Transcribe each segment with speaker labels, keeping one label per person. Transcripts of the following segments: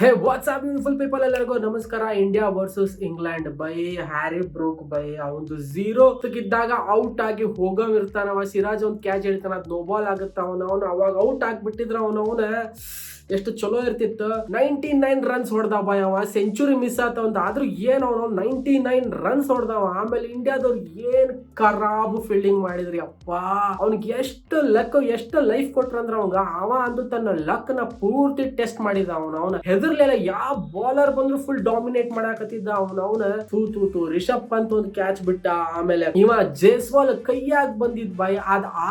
Speaker 1: ಹೇ WhatsApp beautiful people ಎಲ್ಲರಿಗೂ ನಮಸ್ಕಾರ. India versus England by Harry Brooke by ಅವನು zero ಇದ್ದಾಗ ಔಟ್ ಆಗಿ ಹೋಗವಿರ್ತಾನವ. ಸಿರಾಜ್ ಒಂದ್ ಕ್ಯಾಚ್ ಹೇಳ್ತಾನ, ಅದ್ ನೋಬಾಲ್ ಆಗುತ್ತ. ಅವನು ಅವಾಗ ಔಟ್ ಆಗ್ಬಿಟ್ಟಿದ್ರ ಅವನ ಎಷ್ಟು ಚಲೋ ಇರ್ತಿತ್ತು. 99 ರನ್ಸ್ ಹೊಡೆದವ ಅವ, ಸೆಂಚುರಿ ಮಿಸ್ ಆತವಂತ. ಆದ್ರೂ ಏನ್ ಅವನು 99 ರನ್ಸ್ ಹೊಡೆದವ. ಆಮೇಲೆ ಇಂಡಿಯಾದವ್ರು ಏನ್ ಖರಾಬ್ ಫೀಲ್ಡಿಂಗ್ ಮಾಡಿದ್ರಿ ಅಪ್ಪ. ಅವ್ನಿಗೆ ಎಷ್ಟು ಲೈಫ್ ಕೊಟ್ರಂದ್ರ ಅವ ಅಂದು ತನ್ನ ಲಕ್ ನ ಪೂರ್ತಿ ಟೆಸ್ಟ್ ಮಾಡಿದ. ಅವನ ಹೆದರ್ಲಿಲ್ಲ, ಯಾವ ಬಾಲರ್ ಬಂದ್ರು ಫುಲ್ ಡಾಮಿನೇಟ್ ಮಾಡಾಕತ್ತಿದ್ದ. ಅವನ ತೂ ರಿಷಬ್ ಪಂತ್ ಒಂದು ಕ್ಯಾಚ್ ಬಿಟ್ಟ. ಆಮೇಲೆ ಇವ ಜೈಸ್ವಾಲ್ ಕೈಯಾಗ ಬಂದಿದ್ ಬಾಯ್.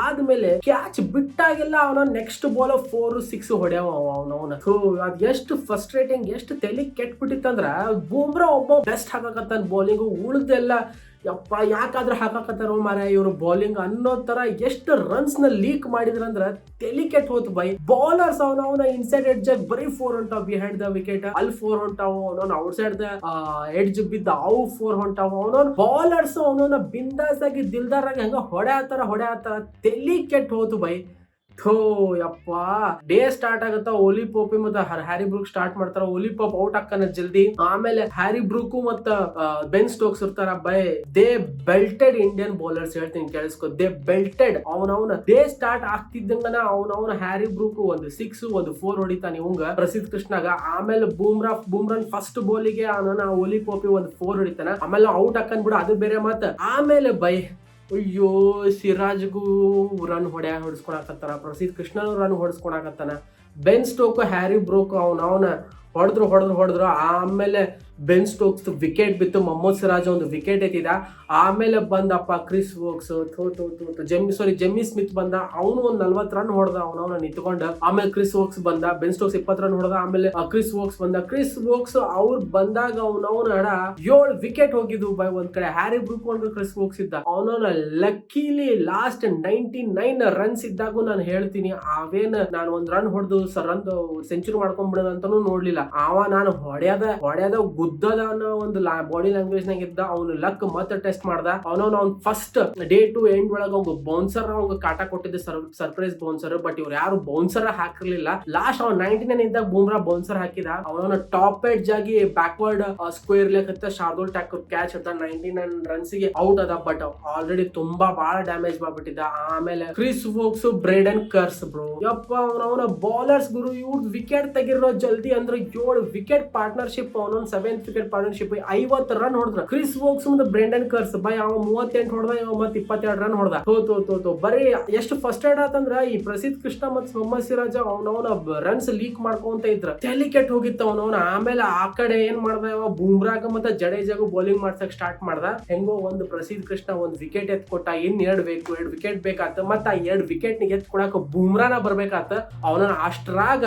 Speaker 1: ಆದ್ಮೇಲೆ ಕ್ಯಾಚ್ ಬಿಟ್ಟಾಗೆಲ್ಲ ಅವನ ನೆಕ್ಸ್ಟ್ ಬಾಲ್ 4-6 ಹೊಡ್ಯಾವ. ಅದ್ ಎಷ್ಟು ಫ್ರಸ್ಟ್ರೇಟಿಂಗ್, ಎಷ್ಟು ತಲೆ ಕೆಟ್ಬಿಟ್ಟಿತ್ತಂದ್ರ ಬೂಮ್ರಾ ಒಬ್ಬ ಬೆಸ್ಟ್ ಹಾಕಕತ್ತಾನ ಬೌಲಿಂಗ್. ಉಳ್ದೆಲ್ಲ ಯಪ್ಪ ಯಾಕಾದ್ರೂ ಹಾಕಕತ್ತಾರ ಮಾರ ಇವ್ರು ಬೌಲಿಂಗ್ ಅನ್ನೋ ತರ ಎಷ್ಟು ರನ್ಸ್ ನ ಲೀಕ್ ಮಾಡಿದ್ರಂದ್ರ ತಲೆ ಕೆಟ್ಟ ಹೋತು ಬೈ. ಬೌಲರ್ಸ್ ಅವನ ಇನ್ಸೈಡ್ ಎಡ್ಜ್ ಬರೀ 4 ಹೊಂಟಾವ್, ಬಿಹೈಂಡ್ ದ ವಿಕೆಟ್ ಅಲ್ಲಿ 4 ಹೊಂಟಾವು. ಅವನ ಔಟ್ ಸೈಡ್ ದ ಎಡ್ಜ್ ಬಿದ್ದ ಅವು 4 ಹೊಂಟಾವು. ಅವನ ಬೌಲರ್ಸ್ ಅವನ ಬಿಂದಾಸ್ ಆಗಿ ದಿಲ್ದಾರ್ ಆಗಿ ಹಂಗ ಹೊಡೆ ಆತರ ತಲೆ ಕೆಟ್ಟ ಹೋತು ಬೈ. ಥೋ ಯಪ್ಪ. ಡೇ ಸ್ಟಾರ್ಟ್ ಆಗುತ್ತ, ಓಲಿ ಪೋಪಿ ಮತ್ತೆ ಹ್ಯಾರಿ ಬ್ರೂಕ್ ಸ್ಟಾರ್ಟ್ ಮಾಡ್ತಾರ. ಓಲಿ ಪೋಪ್ ಔಟ್ ಹಾಕನ ಜಲ್ದಿ. ಆಮೇಲೆ ಹ್ಯಾರಿ ಬ್ರೂಕ್ ಮತ್ತ ಬೆನ್ ಸ್ಟೋಕ್ಸ್ ಇರ್ತಾರ ಬೈ. ದೇ ಬೆಲ್ಟೆಡ್ ಇಂಡಿಯನ್ ಬೌಲರ್ಸ್, ಹೇಳ್ತೀನಿ ಕೇಳಿಸ್ಕೊ. ದೇ ಬೆಲ್ಟೆಡ್. ಅವನ ಡೇ ಸ್ಟಾರ್ಟ್ ಆಗ್ತಿದ್ದಂಗನ ಅವನ ಹ್ಯಾರಿ ಬ್ರೂಕ್ ಒಂದು 6 ಒಂದು 4 ಹೊಡಿತಾನೆ ಇವಂಗ ಪ್ರಸಿದ್ಧ ಕೃಷ್ಣಾಗ. ಆಮೇಲೆ ಬೂಮ್ರಾನ್ ಫಸ್ಟ್ ಬಾಲಿಗೆ ಅವನ ಓಲಿ ಪೋಪಿ ಒಂದು 4 ಹೊಡಿತಾನ. ಆಮೇಲೆ ಔಟ್ ಹಾಕನ್ ಬಿಡ, ಅದು ಬೇರೆ ಮಾತ. ಆಮೇಲೆ ಬೈ ಅಯ್ಯೋ ಸಿರಾಜ್ಗೂ ರನ್ ಹೊಡ್ಸ್ಕೊಳಕತ್ತಾರ, ಪ್ರಸಿದ್ಧ ಕೃಷ್ಣನು ರನ್ ಹೊಡ್ಸ್ಕೊಳಕತ್ತಾನ. ಬೆನ್ ಸ್ಟೋಕ್ ಹ್ಯಾರಿ ಬ್ರೂಕ್ ಅವನ ಹೊಡೆದ್ರು. ಆಮೇಲೆ ಬೆನ್ ಸ್ಟೋಕ್ಸ್ ವಿಕೆಟ್ ಬಿತ್ತು, ಮೊಹಮ್ಮದ್ ಸಿರಾಜ್ ಒಂದು ವಿಕೆಟ್ ಎತ್ತಿದ. ಆಮೇಲೆ ಬಂದಪ್ಪ ಕ್ರಿಸ್ ವೋಕ್ಸ್, ಜೆಮ್ಮಿ ಸ್ಮಿತ್ ಬಂದ. ಅವನು ಒಂದು 40 ರನ್ ಹೊಡೆದ ಅವನ ನಿಂತ್ಕೊಂಡ. ಆಮೇಲೆ ಕ್ರಿಸ್ ವೋಕ್ಸ್ ಬಂದ, ಬೆನ್ ಸ್ಟೋಕ್ಸ್ 20 ರನ್ ಹೊಡೆದ. ಆಮೇಲೆ ಕ್ರಿಸ್ ವೋಕ್ಸ್ ಬಂದ. ಕ್ರಿಸ್ ವೋಕ್ಸ್ ಅವ್ರು ಬಂದಾಗ ಅವನ 7 ವಿಕೆಟ್ ಹೋಗಿದ್ವು ಬೈ. ಒಂದ್ ಕಡೆ ಹ್ಯಾರಿ ಬ್ರೂಕ್ ಒಂದು ಕ್ರಿಸ್ ವೋಕ್ಸ್ ಇದ್ದ. ಅವನ ಲಕ್ಕಿಲಿ ಲಾಸ್ಟ್ 99 ರನ್ಸ್ ಇದ್ದಾಗೂ ನಾನು ಹೇಳ್ತೀನಿ, ನಾನು ಒಂದ್ ರನ್ ಹೊಡೆದು ಸೆಂಚುರಿ ಮಾಡ್ಕೊಂಡ್ಬಿಡೋದು ಅಂತಾನು ನೋಡ್ಲಿಲ್ಲ. ನಾನು ಹೊಡೆಯದ ಗುದ್ದದ ಅನ್ನೋ ಒಂದು ಬಾಡಿ ಲ್ಯಾಂಗ್ವೇಜ್ ನಾಗ ಇದ್ದ. ಅವ್ನು ಲಕ್ ಮತ್ತೆ ಟೆಸ್ಟ್ ಮಾಡ್ದ. ಅವ್ನ ಫಸ್ಟ್ ಡೇ ಟು ಎಂಡ್ ಒಳಗ ಅವ್ಗ ಬೌನ್ಸರ್ ಕಾಟ ಕೊಟ್ಟಿದ್ದ, ಸರ್ಪ್ರೈಸ್ ಬೌನ್ಸರ್. ಬಟ್ ಇವ್ರು ಯಾರು ಬೌನ್ಸರ್ ಹಾಕಿರ್ಲಿಲ್ಲ. ಲಾಸ್ಟ್ 99 ಇದ್ದಾಗ ಬೂಮ್ರಾ ಬೌನ್ಸರ್ ಹಾಕಿದ. ಅವನ ಟಾಪ್ ಎಡ್ಜ್ ಆಗಿ ಬ್ಯಾಕ್ವರ್ಡ್ ಸ್ಕ್ವೇರ್ ಲೆಕ್ಕ ಶಾರ್ದೂಲ್ ಠಾಕೂರ್ ಕ್ಯಾಚ್ ಅಂತ 99 ರನ್ಸ್ ಗೆ ಔಟ್ ಅದ. ಬಟ್ ಆಲ್ರೆಡಿ ತುಂಬಾ ಬಹಳ ಡ್ಯಾಮೇಜ್ ಮಾಡ್ಬಿಟ್ಟಿದ್ದ. ಆಮೇಲೆ ಕ್ರಿಸ್ ವೋಕ್ಸ್ ಬ್ರೇಡನ್ ಕರ್ಸ್ ಬ್ರೋ ಯಪ್ಪ. ಅವನ ಬೌಲರ್ಸ್ ಗುರು, ಇವ್ರದ್ದು ವಿಕೆಟ್ ತೆಗಿರೋ ಜಲ್ದಿ ಅಂದ್ರೆ 7 ವಿಕೆಟ್ ಪಾರ್ಟ್ನರ್ಶಿಪ್. ಅವನೊಂದು 7th ವಿಕೆಟ್ ಪಾರ್ಟ್ನರ್ಶಿಪ್ 50 ರನ್ ಹೊಡೆದ್ರ. ಕ್ರಿಸ್ ವೋಕ್ಸ್ ಮುಂದೆ ಬ್ರೆಂಡನ್ ಕರ್ಸ್ ಬೈ ಅವ 38 ಹೊಡೆದ, ಇವ ಮತ್ತೆ 22 ರನ್ ಹೊಡೆದ. ತೋ ಬರೀ ಎಷ್ಟು ಫಸ್ಟೆಡ್ ಆತಂದ್ರ ಈ ಪ್ರಸಿದ್ಧ ಕೃಷ್ಣ ಮತ್ತು ಮೊಹಮ್ಮದ್ ಸಿರಾಜ್ ಅವನವನ ರನ್ಸ್ ಲೀಕ್ ಮಾಡ್ಕೊಂತ ಇದ್ರ ತಲೆ ಕೆಟ್ಟ ಹೋಗಿತ್ತ ಅವನವನ. ಆಮೇಲೆ ಆ ಕಡೆ ಏನ್ ಮಾಡ್ದ ಇವ ಬೂಮ್ರಾಗ ಮತ್ತೆ ಜಡೇಜಾಗ ಬೌಲಿಂಗ್ ಮಾಡ್ಸಕ್ ಸ್ಟಾರ್ಟ್ ಮಾಡ್ದ. ಹೆಂಗೋ ಒಂದು ಪ್ರಸಿದ್ಧ ಕೃಷ್ಣ ಒಂದ್ ವಿಕೆಟ್ ಎತ್ ಕೊಟ್ಟ. ಇನ್ 2 ವಿಕೆಟ್ ಬೇಕಾತ. ಮತ್ತ ಆ 2 ವಿಕೆಟ್ ನಿಗೆ ಎತ್ ಕೊಡಾಕ ಬೂಮ್ರಾನ ಬರ್ಬೇಕಾತ. ಅವನ ಅಷ್ಟ್ರಾಗ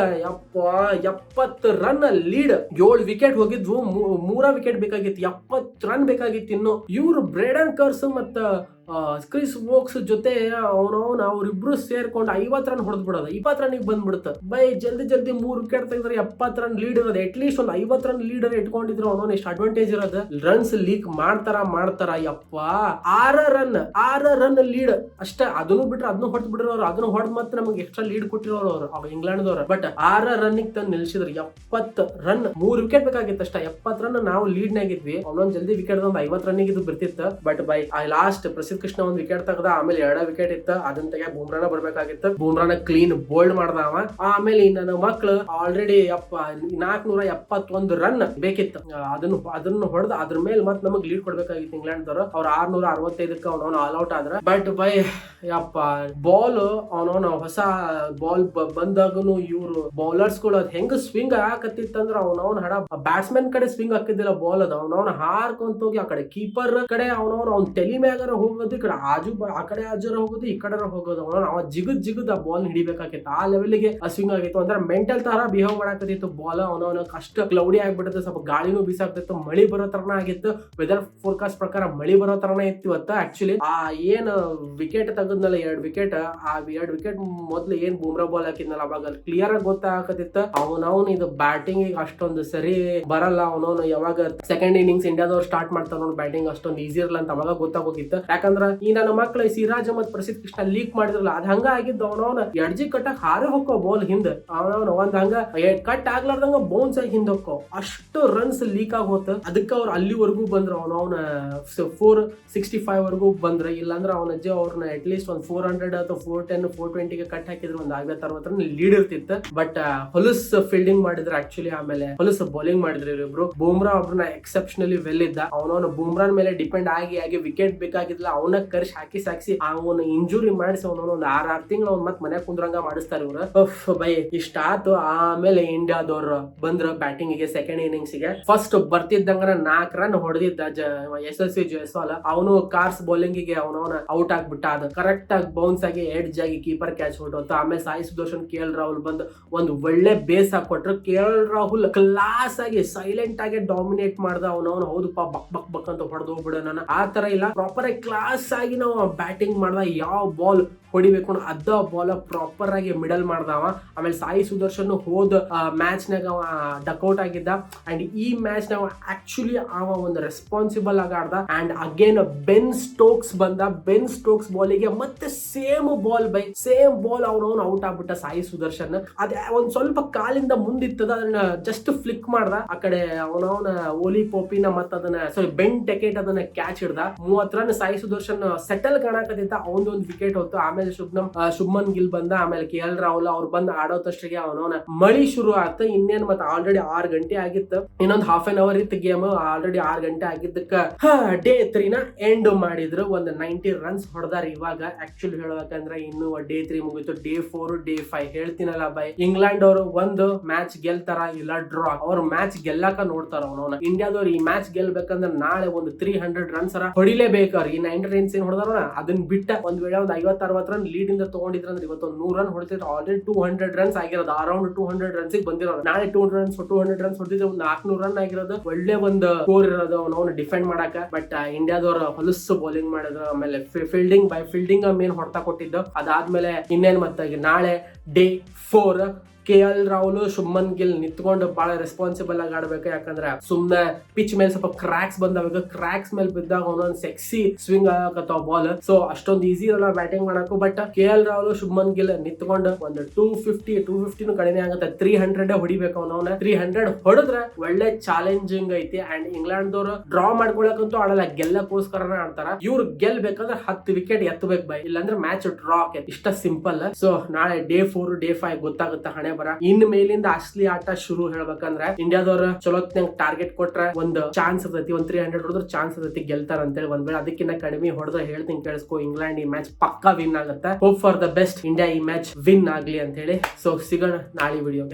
Speaker 1: 70 ರನ್ ಲೀಡ್, 7 ವಿಕೆಟ್ ಹೋಗಿದ್ವು, 3 ವಿಕೆಟ್ ಬೇಕಾಗಿತ್ತು, 70 ರನ್ ಬೇಕಾಗಿತ್ತು. ಇನ್ನು ಇವ್ರು ಬ್ರೇಡನ್ ಕರ್ಸ್ ಮತ್ತ ಕ್ರಿಸ್ ವೋಕ್ಸ್ ಜೊತೆ ಅವ್ರಿಬ್ರು ಸೇರ್ಕೊಂಡು 50 ರನ್ ಹೊಡೆದ್ ಬಿಡೋದು. 20 ರನ್ನಿಗೆ ಬಂದ್ಬಿಡುತ್ತೆ ಬೈ. ಜಲ್ದಿ 3 ವಿಕೆಟ್ ತೆಗೆದ್ರೆ 70 ರನ್ ಲೀಡ್ ಇರೋದು. ಅಟ್ಲೀಸ್ಟ್ ಒಂದು 50 ರನ್ ಲೀಡರ್ ಇಟ್ಕೊಂಡಿದ್ರು ಅವನವನ್ ಎಷ್ಟು ಅಡ್ವಾಂಟೇಜ್ ಇರೋದು. ರನ್ಸ್ ಲೀಕ್ ಮಾಡ್ತಾರ ಯಪ್ಪ. 6 ರನ್ ಲೀಡ್ ಅಷ್ಟೇ. ಅದನ್ನು ಬಿಟ್ರೆ ಅದನ್ನು ಹೊಡೆದ್ ಬಿಡಿರೋರು. ಅದನ್ನು ಹೊಡೆದ್ ಮತ್ತೆ ನಮಗೆ ಎಕ್ಸ್ಟ್ರಾ ಲೀಡ್ ಕೊಟ್ಟಿರೋರು ಅವ್ರು ಇಂಗ್ಲೆಂಡ್ ದವ್ರು. ಬಟ್ 6 ರನ್ನಿಗೆ ತಂದು ನಿಲ್ಸಿದ್ರು. 70 ರನ್, 3 ವಿಕೆಟ್ ಬೇಕಾಗಿತ್ತು ಅಷ್ಟ. 70 ರನ್ ನಾವು ಲೀಡ್ ನಾಗಿದ್ವಿ. ಅವನೊಂದ್ ಜಲ್ದಿ ವಿಕೆಟ್ ಒಂದು 50 ರನ್ನಿಗೆ ಇದು ಬರ್ತಿತ್ತು. ಬಟ್ ಬೈ ಲಾಸ್ಟ್ ಪ್ರಸಿದ್ಧ ಕೃಷ್ಣ ಒಂದ್ ವಿಕೆಟ್ ತೆಗ್ದ. ಆಮೇಲೆ 2 ವಿಕೆಟ್ ಇತ್ತು, ಅದನ್ನ ತೆಗೆ ಬೂಮ್ರಾನ ಬರ್ಬೇಕಾಗಿತ್ತು. ಬೂಮ್ರಾನ ಕ್ಲೀನ್ ಬೋಲ್ಡ್ ಮಾಡ್ದ ಅವ. ಆಮೇಲೆ ನನ್ನ ಮಕ್ಳು ಆಲ್ರೆಡಿ 471 ರನ್ ಬೇಕಿತ್ತು. ಅದನ್ನ ಹೊಡೆದ. ಅದ್ರ ಮೇಲೆ ಮತ್ತೆ ನಮಗ್ ಲೀಡ್ ಕೊಡ್ಬೇಕಾಗಿತ್ತು ಇಂಗ್ಲೆಂಡ್ ದವರು. ಅವ್ರ 665ಕ್ಕೆ ಅವನ ಆಲ್ ಔಟ್ ಆದ್ರ. ಬಟ್ ಬೈ ಯಪ್ಪ ಬಾಲ್ ಅವನ ಹೊಸ ಬಾಲ್ ಬಂದಾಗನು ಇವ್ರು ಬೌಲರ್ಸ್ ಗಳು ಅದ್ ಹೆಂಗ್ ಸ್ವಿಂಗ್ ಹಾಕತ್ತಿತ್ತಂದ್ರ ಅವನ ಹಡ ಬ್ಯಾಟ್ಸ್ಮನ್ ಕಡೆ ಸ್ವಿಂಗ್ ಹಾಕಿದ್ದಿಲ್ಲ ಬಾಲ್. ಅದ ಅವನ ಹಾರ್ಕೊಂತ ಹೋಗಿ ಆ ಕಡೆ ಕೀಪರ್ ಕಡೆ ಅವ್ನ ತಲೆ ಮ್ಯಾಗಾರ ಹೋಗೋದು, ಈ ಕಡೆ ಆ ಕಡೆ ಆಜರ ಹೋಗೋದು, ಈ ಕಡೆ ಹೋಗೋದು. ಅವ ಜಿಗದ್ ಆ ಬಾಲ್ ಹಿಡಿಬೇಕಾಗಿತ್ತು. ಆ ಲೆವೆಲ್ಗೆ ಸ್ವಿಂಗ್ ಆಗಿತ್ತು. ಅಂದ್ರೆ ಮೆಂಟಲ್ ತರ ಬಿಹೇವ್ ಮಾಡಾಕತ್ತಿತ್ತು ಬಾಲ್. ಅವನ ಅಷ್ಟ ಕ್ಲೌಡಿ ಆಗ್ಬಿಡುತ್ತೆ, ಸ್ವಲ್ಪ ಗಾಳಿನೂ ಬೀಸಾಕ್ತಿತ್ತು, ಮಳಿ ಬರೋ ತರನ ಆಗಿತ್ತು. ವೆದರ್ ಫೋರ್ಕಾಸ್ಟ್ ಪ್ರಕಾರ ಮಳಿ ಬರೋ ತರನ ಇತ್ತು ಇವತ್ತ. ಆಕ್ಚುಲಿ ಆ ಏನ್ ವಿಕೆಟ್ ತೆಗದ್ನಲ್ಲ 2 ವಿಕೆಟ್, ಆ 2 ವಿಕೆಟ್ ಮೊದ್ಲು ಏನ್ ಬೂಮ್ರಾ ಬಾಲ್ ಹಾಕಿದ್ನಲ್ಲ ಅವಾಗ ಕ್ಲಿಯರ್ ಆಗಿ ಗೊತ್ತಾಗತ್ತಿತ್ತು ಅವನವನ್ ಇದು ಬ್ಯಾಟಿಂಗ್ ಅಷ್ಟೊಂದು ಸರಿ ಬರಲ್ಲ. ಅವನವನು ಯಾವಾಗ ಸೆಕೆಂಡ್ ಇನ್ನಿಂಗ್ಸ್ ಇಂಡಿಯಾದವ್ರು ಸ್ಟಾರ್ಟ್ ಮಾಡ್ತಾರ ಬ್ಯಾಟಿಂಗ್ ಅಷ್ಟೊಂದು ಈಸಿ ಇರಲ್ಲ ಅಂತ ಅವಾಗ ಗೊತ್ತಾಗೋಗಿತ್ತು. ಯಾಕಂದ್ರೆ ಯಾಕಂದ್ರ ಈ ನನ್ನ ಮಕ್ಳು ಸಿರಾಜ್ ಮತ್ ಪ್ರಸಿದ್ಧ ಕೃಷ್ಣ ಲೀಕ್ ಮಾಡಿದ್ರಲ್ಲ ಅದ್ ಹಂಗ ಆಗಿದ್ದು ಅವನವನ ಎಡ್ಜಿ ಕಟ್ಟಕ್ ಹಾರಿ ಹೊಕ್ಕೋ ಬಾಲ್ ಹಿಂದ್ ಅವನವನ ಒಂದ್ ಹಂಗ ಕಟ್ ಆಗ್ಲಾರ್ದಂಗ ಬೌನ್ಸ್ ಆಗಿ ಹಿಂದ್ ಹೊಕ್ಕೋ ಅಷ್ಟು ರನ್ಸ್ ಲೀಕ್ ಆಗಿ ಹೋತ ಅದಕ್ಕೆ ಅವ್ರು ಅಲ್ಲಿವರೆಗೂ ಬಂದ್ರು ಅವನ 465 ವರೆಗೂ ಬಂದ್ರ ಇಲ್ಲಾಂದ್ರೆ ಅವನ ಅಜ್ಜಿ ಅವ್ರನ್ನ ಅಟ್ ಲೀಸ್ಟ್ ಒಂದ್ 400 ಅಥವಾ 410 420 ಗೆ ಕಟ್ ಹಾಕಿದ್ರು ಒಂದ್ 50-60 ಲೀಡ್ ಇರ್ತಿತ್ತು. ಬಟ್ ಹೊಲಸ್ ಫೀಲ್ಡಿಂಗ್ ಮಾಡಿದ್ರು ಆಕ್ಚುಲಿ, ಆಮೇಲೆ ಹೊಲಸ್ ಬೌಲಿಂಗ್ ಮಾಡಿದ್ರು ಇವ್ರಿಬ್ರು. ಬೂಮ್ರಾ ಒಬ್ರನ್ನ ಎಕ್ಸೆಪ್ಷನಲಿ ವೆಲ್ ಇದ್ದ, ಅವನವನ ಬೂಮ್ರಾನ್ ಮೇಲೆ ಡಿಪೆಂಡ್ ಆಗಿ ವಿಕೆಟ್ ಬೇಕಾಗಿದ್ದಿಲ್ಲ, ಅವನ ಕರ್ಸಿ ಹಾಕಿ ಅವನ ಇಂಜುರಿ ಮಾಡಿಸಿ ಅವನವನ ಒಂದ್ 6 ತಿಂಗಳು ಅವ್ನ ಮತ್ ಮನೆ ಕುಂದ್ರಂಗ ಮಾಡಿಸ್ತಾರೆ ಇವ್ರು. ಬೈ ಇಷ್ಟ ಆತು. ಆಮೇಲೆ ಇಂಡಿಯಾದವ್ರು ಬಂದ್ರ ಬ್ಯಾಟಿಂಗ್ ಗೆ ಸೆಕೆಂಡ್ ಇನ್ನಿಂಗ್ಸ್ ಗೆ. ಫಸ್ಟ್ ಬರ್ತಿದ್ದಂಗ 4 ರನ್ ಹೊಡೆದಿದ್ದ SSC ಜೈಸ್ವಾಲ್. ಅವನು ಕಾರ್ಸ್ ಬೌಲಿಂಗ್ ಗೆ ಅವನವನ ಔಟ್ ಆಗ್ಬಿಟ್ಟ. ಅದು ಕರೆಕ್ಟ್ ಆಗಿ ಬೌನ್ಸ್ ಆಗಿ ಎಡ್ಜ್ ಆಗಿ ಕೀಪರ್ ಕ್ಯಾಚ್ ಹೊಟ್ಟೋತು. ಆಮೇಲೆ ಸಾಯಿ ಸುದರ್ಶನ್ KL ರಾಹುಲ್ ಬಂದು ಒಂದು ಒಳ್ಳೆ ಬೇಸ್ ಹಾಕೊಟ್ರು. KL ರಾಹುಲ್ ಕ್ಲಾಸ್ ಆಗಿ ಸೈಲೆಂಟ್ ಆಗಿ ಡಾಮಿನೇಟ್ ಮಾಡ್ದ. ಅವನವನು ಹೌದಪ್ಪ ಬಕ್ ಬಕ್ ಅಂತ ಹೊಡೆದು ಹೋಗ್ಬಿಡ ನಾನು ಆ ತರ ಇಲ್ಲ, ಪ್ರಾಪರ್ ಆಗಿ ಕ್ಲಾಸ್ ಆಗಿ ನಾವು ಬ್ಯಾಟಿಂಗ್ ಮಾಡ್ದ. ಯಾವ ಬಾಲ್ ಹೊಡಿಬೇಕು ಅದ ಬಾಲ್ ಪ್ರಾಪರ್ ಆಗಿ ಮಿಡಲ್ ಮಾಡ್ದವ. ಆಮೇಲೆ ಸಾಯಿ ಸುದರ್ಶನ್ ಹೋದ ಮ್ಯಾಚ್ ನಾಗ ಅವ ಡಕ್ಔಟ್ ಆಗಿದ್ದ ಅಂಡ್ ಈ ಮ್ಯಾಚ್ ನಾಗ ಆಕ್ಚುಲಿ ಅವ ಒಂದು ರೆಸ್ಪಾನ್ಸಿಬಲ್ ಆಗಿ ಆಡ್ದ. ಅಂಡ್ ಅಗೇನ್ ಬೆನ್ ಸ್ಟೋಕ್ಸ್ ಬಂದ. ಬೆನ್ ಸ್ಟೋಕ್ಸ್ ಬಾಲಿಗೆ ಮತ್ತೆ ಸೇಮ್ ಬಾಲ್ ಅವನವನು ಔಟ್ ಆಗ್ಬಿಟ್ಟ ಸಾಯಿ ಸುದರ್ಶನ್. ಅದೇ ಒಂದ್ ಸ್ವಲ್ಪ ಕಾಲಿಂದ ಮುಂದಿತ್ತದ, ಅದನ್ನ ಜಸ್ಟ್ ಫ್ಲಿಕ್ ಮಾಡ್ದ ಆ ಕಡೆ ಅವನವನ ಓಲಿ ಪೋಪಿನ ಮತ್ತ ಅದನ್ನ ಬೆನ್ ಟೆಕೆಟ್ ಅದನ್ನ ಕ್ಯಾಚ್ ಹಿಡ್ದ. 30 ರನ್ ಸಾಯಿ ಸುದರ್ಶನ್ ಸೆಟಲ್ ಕಾಣಕತ್ತಿದ್ದ. ಅವನದೊಂದು ವಿಕೆಟ್ ಹೋಯ್ತು. ಆಮೇಲೆ ಶುಭ್ಮನ್ ಗಿಲ್ ಬಂದ. ಆಮೇಲೆ KL ರಾಹುಲ್ ಅವ್ರು ಬಂದ್ ಆಡೋತಷ್ಟಿಗೆ ಅವನವನ ಮಳಿ ಶುರು ಆಯ್ತು. ಇನ್ನೇನ್ ಮತ್ತೆ ಆಲ್ರೆಡಿ 6 ಗಂಟೆ ಆಗಿತ್ತು, ಇನ್ನೊಂದ್ ಹಾಫ್ ಅನ್ ಅವರ್ ಇತ್ತು ಗೇಮ್. ಆಲ್ರೆಡಿ 6 ಗಂಟೆ ಆಗಿದ್ದಕ್ಕ ಡೇ 3 ನ ಎಂಡ್ ಮಾಡಿದ್ರು. ಒಂದು 90 ರನ್ಸ್ ಹೊಡೆದಾರ. ಇವಾಗ ಆಕ್ಚುಲಿ ಹೇಳ್ಬೇಕಂದ್ರೆ ಇನ್ನು ಡೇ 3 ಮುಗಿತು. ಡೇ 4 ಡೇ 5 ಹೇಳ್ತೀನಲ್ಲ ಬೈ, ಇಂಗ್ಲೆಂಡ್ ಅವರು ಒಂದು ಮ್ಯಾಚ್ ಗೆಲ್ತಾರ ಇಲ್ಲ ಡ್ರಾ. ಅವ್ರ ಮ್ಯಾಚ್ ಗೆಲ್ಲಕ ನೋಡ್ತಾರ. ಅವನವನ ಇಂಡಿಯಾದವ್ರು ಈ ಮ್ಯಾಚ್ ಗೆಲ್ಬೇಕಂದ್ರೆ ನಾಳೆ ಒಂದು 300 ರನ್ಸ್ ಹೊಡಿಲೇಬೇಕು. ಅವ್ರು ಈ 90 ರನ್ಸ್ ಏನ್ ಹೊಡೆದಾರ ಅದನ್ನ ಬಿಟ್ಟ ಒಂದ್ ವೇಳೆ ಒಂದು 50-60 ರನ್ ಲೀಡ್ ಇಂದ ತಗೊಂಡಿದ್ರ ಅಂದ್ರೆ ಇವತ್ತು 100 ರನ್ ಹೊಡಿತಿದ್ರು. ಆಲ್ರೆಡಿ 200 ರನ್ಸ್ ಆಗಿರೋದು. ಅರೌಂಡ್ 200 ರನ್ಸ್ ಬಂದಿರೋದು. ನಾಳೆ 200 ರನ್ಸ್ ಹೊಡಿದ್ರೆ ಒಂದು 400 ರನ್ ಆಗಿರೋದು. ಒಳ್ಳೆ ಒಂದು ಸ್ಕೋರ್ ಇರೋದು ಅವನು ಡಿಫೆಂಡ್ ಮಾಡಾಕ. ಬಟ್ ಇಂಡಿಯಾದವ್ರು ಹೊಲಸು ಬೌಲಿಂಗ್ ಮಾಡಿದ್ರು. ಆಮೇಲೆ ಫೀಲ್ಡಿಂಗ್ ಮೇನ್ ಹೊಡ್ತಾ ಕೊಟ್ಟಿದ್ದು. ಅದಾದ್ಮೇಲೆ ಇನ್ನೇನ್ ಮತ್ತೆ ನಾಳೆ ಡೇ 4 KL ರಾಹುಲ್ ಶುಭ್ಮನ್ ಗಿಲ್ ನಿಂತ್ಕೊಂಡು ಬಹಳ ರೆಸ್ಪಾನ್ಸಿಬಲ್ ಆಗಿ ಆಡ್ಬೇಕು. ಯಾಕಂದ್ರೆ ಸುಮ್ನೆ ಪಿಚ್ ಮೇಲೆ ಸ್ವಲ್ಪ ಕ್ರಾಕ್ಸ್ ಬಂದಾಗ ಕ್ರಾಕ್ಸ್ ಮೇಲೆ ಬಿದ್ದಾಗ ಅವನೊಂದು ಸೆಕ್ಸಿ ಸ್ವಿಂಗ್ ಆಗತ್ತಾವ ಬಾಲ್. ಸೊ ಅಷ್ಟೊಂದು ಈಸಿ ಇರಲ್ಲ ಬ್ಯಾಟಿಂಗ್ ಮಾಡಕು. ಬಟ್ KL ರಾಹುಲ್ ಶುಭ್ಮನ್ ಗಿಲ್ ನಿಂತ್ಕೊಂಡು ಒಂದು 250 ಕಡಿಮೆ ಆಗುತ್ತೆ. 300 ಹೊಡಿಬೇಕು. ಅವನವನ 300 ಹೊಡೆದ್ರೆ ಒಳ್ಳೆ ಚಾಲೆಂಜಿಂಗ್ ಐತಿ. ಅಂಡ್ ಇಂಗ್ಲೆಂಡ್ ದವರು ಡ್ರಾ ಮಾಡ್ಕೊಳಕಂತೂ ಆಡಲ್ಲ, ಗೆಲ್ಲಕ್ಕೋಸ್ಕರನೇ ಆಡ್ತಾರ. ಇವ್ರು ಗೆಲ್ಬೇಕಂದ್ರೆ 10 ವಿಕೆಟ್ ಎತ್ತಬೇಕು ಬೈ, ಇಲ್ಲಾಂದ್ರೆ ಮ್ಯಾಚ್ ಡ್ರಾ ಆಕೈತಿ. ಇಷ್ಟ ಸಿಂಪಲ್. ಸೊ ನಾಳೆ ಡೇ 4 ಡೇ 5 ಗೊತ್ತಾಗುತ್ತೆ ಹಣೆ ಬರ. ಇನ್ ಮೇಲಿಂದ ಅಸಲಿ ಆಟ ಶುರು. ಹೇಳ್ಬೇಕಂದ್ರೆ ಇಂಡಿಯಾದವ್ರ ಚಲೋತ್ನಂಗ್ ಟಾರ್ಗೆಟ್ ಕೊಟ್ರೆ ಒಂದು ಚಾನ್ಸ್ ಇರ್ತೈತಿ. ಒಂದು 300 ಹೊಡೆದ್ರೆ ಚಾನ್ಸ್ ಇರ್ತೈತಿ ಗೆಲ್ತಾರ ಅಂತೇಳಿ. ಒಂದ್ ವೇಳೆ ಅದಕ್ಕಿಂತ ಕಡಿಮೆ ಹೊಡೆದ್ರೆ ಹೇಳ್ತೀನಿ ಕೇಳಿಸ್ಕೊ, ಇಂಗ್ಲೆಂಡ್ ಈ ಮ್ಯಾಚ್ ಪಕ್ಕಾ ವಿನ್ ಆಗುತ್ತೆ. Hope for the best, India ಈ ಮ್ಯಾಚ್ ವಿನ್ ಆಗ್ಲಿ ಅಂತ ಹೇಳಿ. ಸೊ ಸಿಗೋಣ ನಾಳೆ ವಿಡಿಯೋಗೆ.